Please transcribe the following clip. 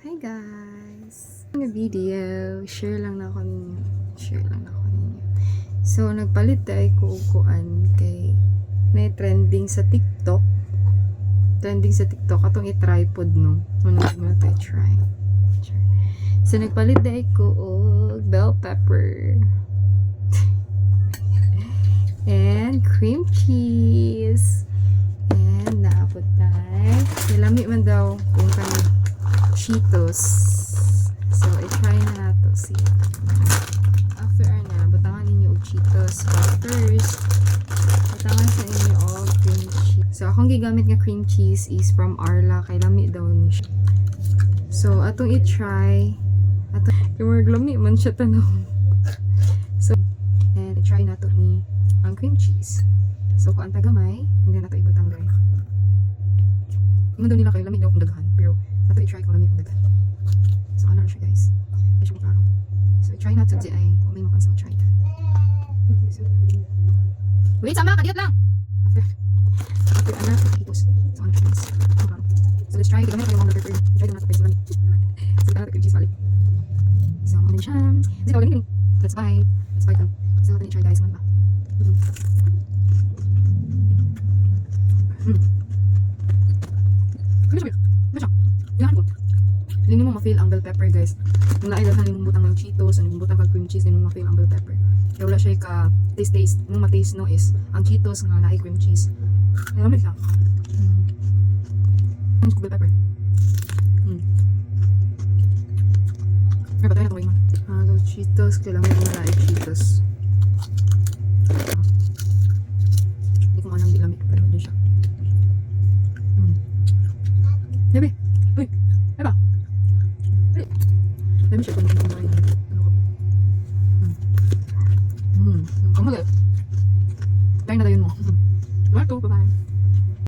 Hi guys! Ang video, share lang na ako ninyo. So, nagpalit tayo kuukuan kay na trending sa TikTok. Atong i-tripod no. Muna tayo try. So, nagpalit tayo ko og bell pepper. And cream cheese. And naabot tayo. Nilami man daw kung kami Cheetos. So, i-try na nato siya. After na, butangan ninyo og Cheetos. But first, butangan sa inyo og cream cheese. So, akong gigamit nga cream cheese is from Arla. Kay lami daw ni siya. So, atong i-try. Yung mga lami man siya tanaw. So, and i-try nato ni ang cream cheese. So, kung ang tagamay, hindi nato ibutang guys. Ingon daw nila kayo, lami daw kung daghan. Pero, nato i-try kung lami kung daghan. So, ano na siya guys. Kaya siya maklaro. So, i-try natin si ay, kung may makan sa mag-try. So, wait, sama! Kadiyot lang! After, itos. So, ano siya guys. So, let's try. Gamit kayo mga pepper. I-try daw natin guys. So, ito natin cream cheese balik. So, ano din siya. Kasi tawag galing. Let's bite. Lang. So, natin i-try guys. Ano ba? Hindi mo ma-feel ang bell pepper guys. Kung naailahan yung butang ng Cheetos, yung butang ng cream cheese, hindi mo ma-feel ang bell pepper. Kaya wala siya ka taste. Yung ma-taste no is ang Cheetos nga naay cream cheese. Nalamit siya. Ang bell pepper. Ay, patay na tuwing man. So Cheetos, kailangan mo naay Cheetos. Hindi ko alam di lamig, pero hindi siya. Yabi! Uy! Ay ba? Let me check kung kumain.